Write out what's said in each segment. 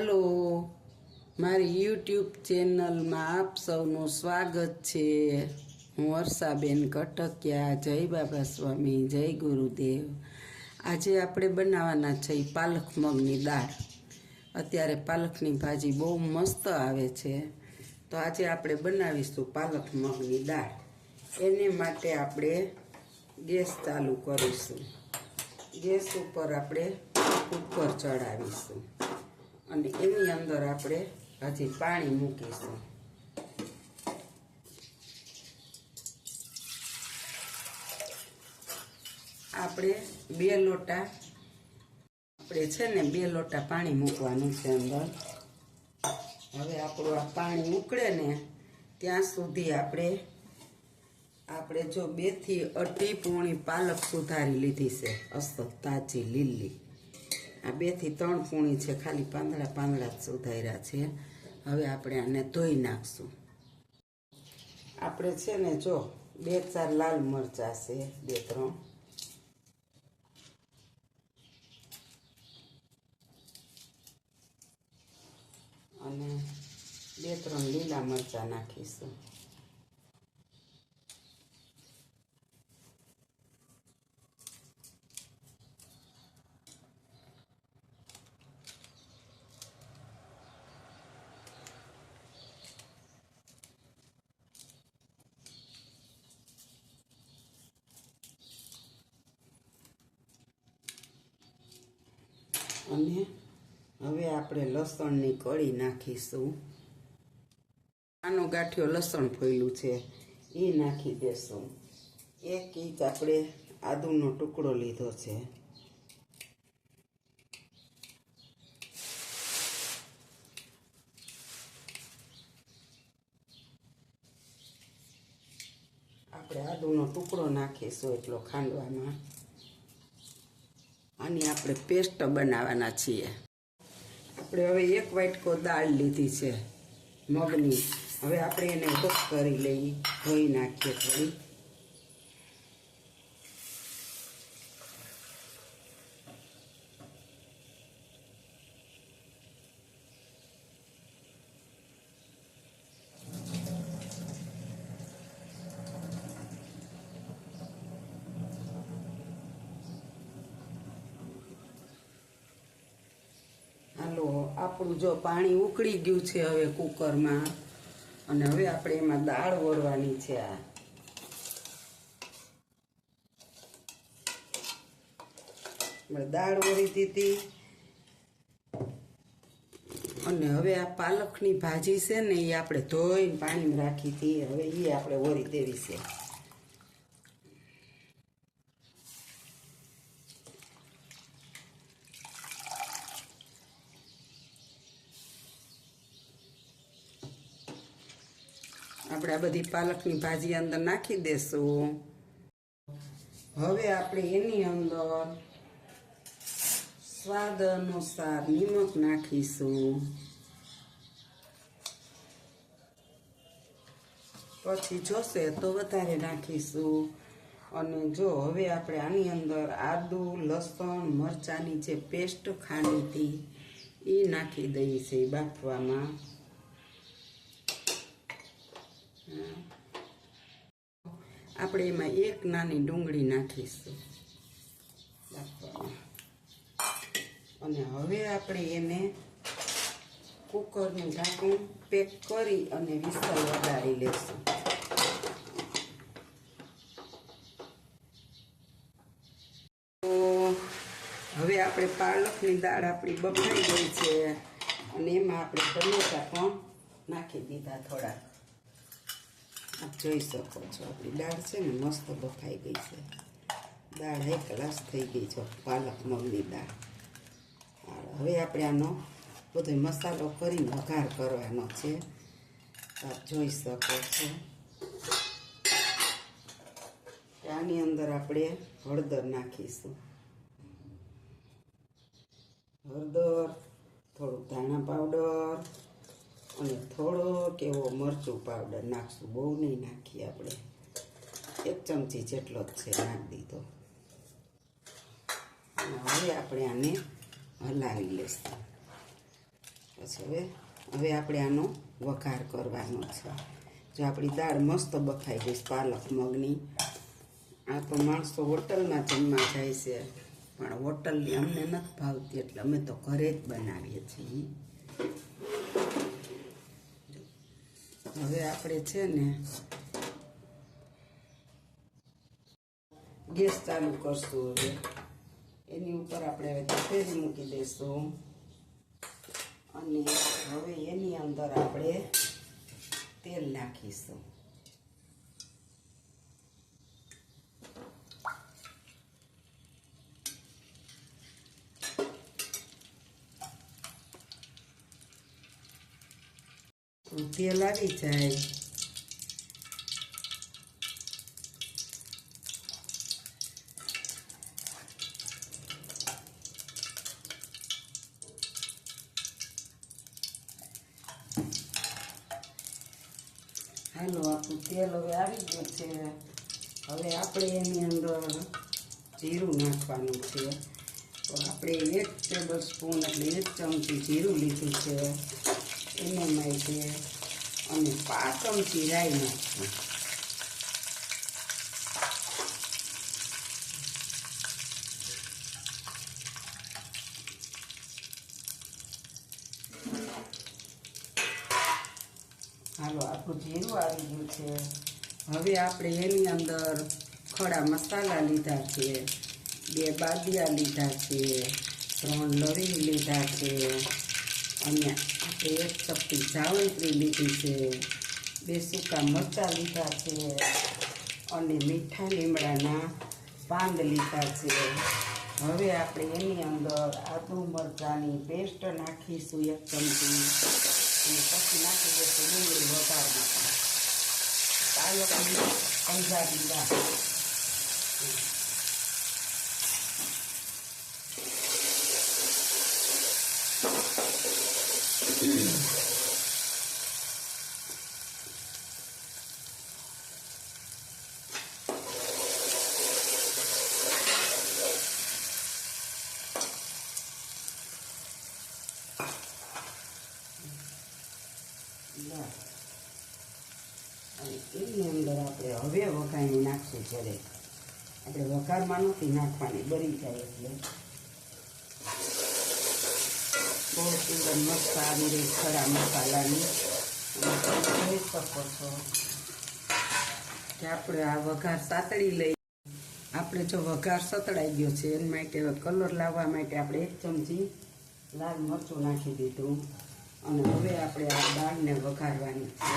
હાલો, મારી યુટ્યુબ ચેનલમાં આપ સૌનું સ્વાગત છે। હું વર્ષાબેન કટકિયા। જય બાબા સ્વામી, જય ગુરુદેવ। આજે આપણે બનાવવાના છે પાલક મગની દાળ। અત્યારે પાલકની ભાજી બહુ મસ્ત આવે છે, તો આજે આપણે બનાવીશું પાલક મગની દાળ। એને માટે આપણે ગેસ ચાલુ કરીશું। ગેસ ઉપર આપણે કુકર ચડાવીશું અને એની અંદર આપણે હજી પાણી મૂકીશું। આપણે 2 લોટા બે લોટા પાણી મૂકવાનું છે અંદર। હવે આપણું આ પાણી ઉકળે ને ત્યાં સુધી આપણે જો 2 થી 2.5 પૂણી પાલક સુધારી લીધી છે, અસ્ત તાજી લીલી। આ 2 થી 3 પૂણી છે, ખાલી પાંદડા જ સુધાર્યા છે। હવે આપણે આને ધોઈ નાખશું। આપણે છે ને જો 2-4 લાલ મરચાં છે, 2-3 અને 2-3 લીલા મરચાં નાખીશું। અને હવે આપણે લસણની કળી નાખીશું। આનો ગાંઠિયો લસણ ફોલ્યું છે એ નાખી દેશું। 1 ઇંચ આપણે આદુનો ટુકડો લીધો છે। આપણે આદુનો ટુકડો નાખીશું એટલો ખાંડવામાં। આની આપણે પેસ્ટ બનાવવાના છીએ। આપણે હવે 1 વાટકો દાળ લીધી છે મગની। હવે આપણે એને વોશ કરી લઈએ, ધોઈ નાખીએ થોડી। હાલો, આપણું જો પાણી ઉકળી ગયું છે હવે કુકરમાં, અને હવે આપણે એમાં દાળ ઓરવાની છે। દાળ ઓરી દીધી અને હવે આ પાલકની ભાજી છે ને એ આપણે ધોઈને પાણીમાં રાખી હતી, હવે એ આપણે ઓરી દેવી છે। આપણે આ બધી પાલકની ભાજી અંદર નાખી દેશું। હવે આપણે એની અંદર સ્વાદ અનુસાર નિમક નાખીશું, પછી જોશે તો વધારે નાખીશું। અને જો હવે આપણે આની અંદર આદુ લસણ મરચાંની જે પેસ્ટ ખાંડી હતી એ નાખી દઈએ છીએ બાફવામાં। આપણે એમાં 1 નાની ડુંગળી નાખીશું અને હવે આપણે એને કુકરનું ઢાંકણ પેક કરી અને વિસલ વગાડી લેશું। તો હવે આપણે પાલકની દાળ આપણી બફાઈ ગઈ છે અને એમાં આપણે ટમેટા પણ નાખી દીધા થોડા। આપ જોઈ શકો છો આપણી દાળ છે ને મસ્ત બફાઈ ગઈ છે। દાળ 1 ગ્લાસ થઈ ગઈ છે પાલક મગની દાળ। હવે આપણે આનો બધો મસાલો કરીને વઘાર કરવાનો છે, આપ જોઈ શકો છો। આની અંદર આપણે હળદર નાખીશું, હળદર, થોડુંક ધાણા પાવડર અને થોડોક એવો મરચું પાવડર નાખશું, બહુ નહીં નાખીએ આપણે, 1 ચમચી જેટલો જ છે નાખી દીધો। હવે આપણે આને હલાવી લેશું। પછી હવે આપણે આનો વઘાર કરવાનો છે. જો આપણી દાળ મસ્ત બફાઈ ગઈ પાલક મગની. આ તો માણસો હોટલમાં જમવા જાય છે, પણ હોટલની અમને નથી ભાવતી, એટલે અમે તો ઘરે જ બનાવીએ છીએ. હવે આપણે છે ને ગેસ ચાલુ કરશું. હવે એની ઉપર આપણે હવે તપેલી મૂકી દઈશું, અને હવે એની અંદર આપણે તેલ નાખીશું. તેલ આવી જાય હાલો, આપણું તેલ હવે આવી ગયું છે. હવે આપણે એની અંદર જીરું નાખવાનું છે. તો આપણે 1 ટેબલ સ્પૂન એટલે 1 ચમચી જીરું લીધું છે એને માટે, અને 5 ચમચી રાઈ નાખશું. હાલો, આપણું જીરું આવી ગયું છે. હવે આપણે એની અંદર ખડા મસાલા લીધા છે, 2 બાદિયા લીધા છે, 3 લવિંગ લીધા છે, અને આપણે 1 ચપટી જાવંત્રી લીધી છે, 2 સૂકા મરચાં લીધા છે, અને મીઠા લીમડાના પાન લીધા છે. હવે આપણે એની અંદર આદુ મરચાંની પેસ્ટ નાખીશું 1 ચમચી, અને પછી નાખી દઈશું ડુંગળી વઘારમાં. પાલકની પંજાબી દાળ. એની અંદર આપણે હવે વઘારી નાખશું. જ્યારે આપણે વઘારમાં નથી નાખવાની, બળી જાય એટલે. બહુ સુંદર મસ્ત આવી રહી ખરા મસાલાની. જોઈ શકો છો કે આપણે આ વઘાર સાતળી લઈ. આપણે જો વઘાર સતળાઈ ગયો છે, એના માટે કલર લાવવા માટે આપણે 1 ચમચી લાલ મરચું નાખી દીધું, અને હવે આપણે આ દાળને વઘારવાની છે.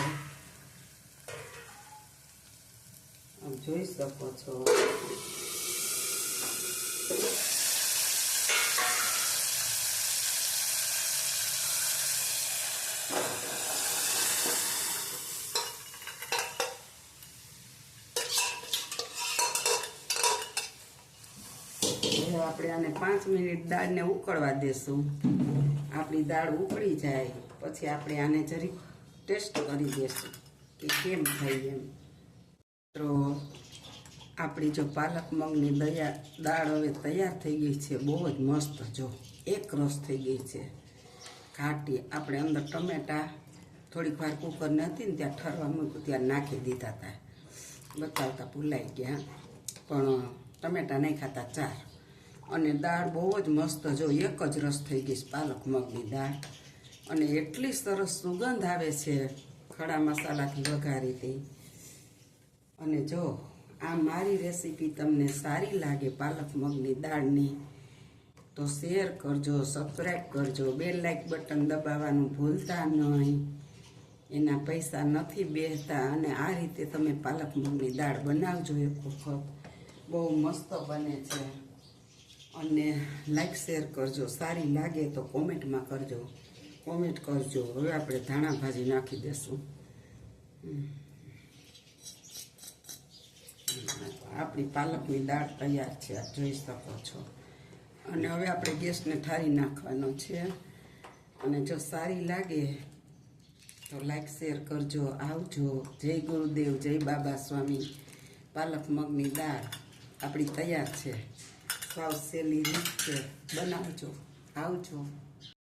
જોઈ શકો છો. આપણે આને 5 મિનિટ દાળને ઉકળવા દેશું. આપણી દાળ ઉકળી જાય પછી આપણે આને જરીક ટેસ્ટ કરી દેશું કે કેમ થાય એમ. તો આપણી જો પાલક મગની દાળ હવે તૈયાર થઈ ગઈ છે. બહુ જ મસ્ત. જો એક રસ થઈ ગઈ છે ઘાટી. આપણે અંદર ટમેટા થોડીક વાર કુકરને હતી ને ત્યાં ઠરવા મૂક્યું, ત્યાં નાખી દીધા હતા, બતાવતા ભૂલાઈ ગયા, પણ ટમેટા નહીં ખાતા 4. અને દાળ બહુ જ મસ્ત. જો એક જ રસ થઈ ગઈ છે પાલક મગની દાળ, અને એટલી સરસ સુગંધ આવે છે ખડા મસાલાથી વઘારી હતી. અને જો આ મારી રેસીપી તમને સારી લાગે પાલક મગની દાળની, તો શેર કરજો, સબસ્ક્રાઈબ કરજો, બેલ લાઇક બટન દબાવવાનું ભૂલતા નહીં. એના પૈસા નથી બેસતા. અને આ રીતે તમે પાલક મગની દાળ બનાવજો એક વખત. બહુ મસ્ત બને છે. અને લાઈક શેર કરજો. સારી લાગે તો કોમેન્ટમાં કરજો, કોમેન્ટ કરજો. હવે આપણે ધાણા ભાજી નાખી દઈશું. આપણી પાલકની દાળ તૈયાર છે, આપ જોઈ શકો છો. અને હવે આપણે ગેસને ઠારી નાખવાનો છે. અને જો સારી લાગે તો લાઈક શેર કરજો. આવજો. જય ગુરુદેવ, જય બાબા સ્વામી. પાલક મગની દાળ આપણી તૈયાર છે. સાવ સહેલી રીત છે, બનાવજો. આવજો.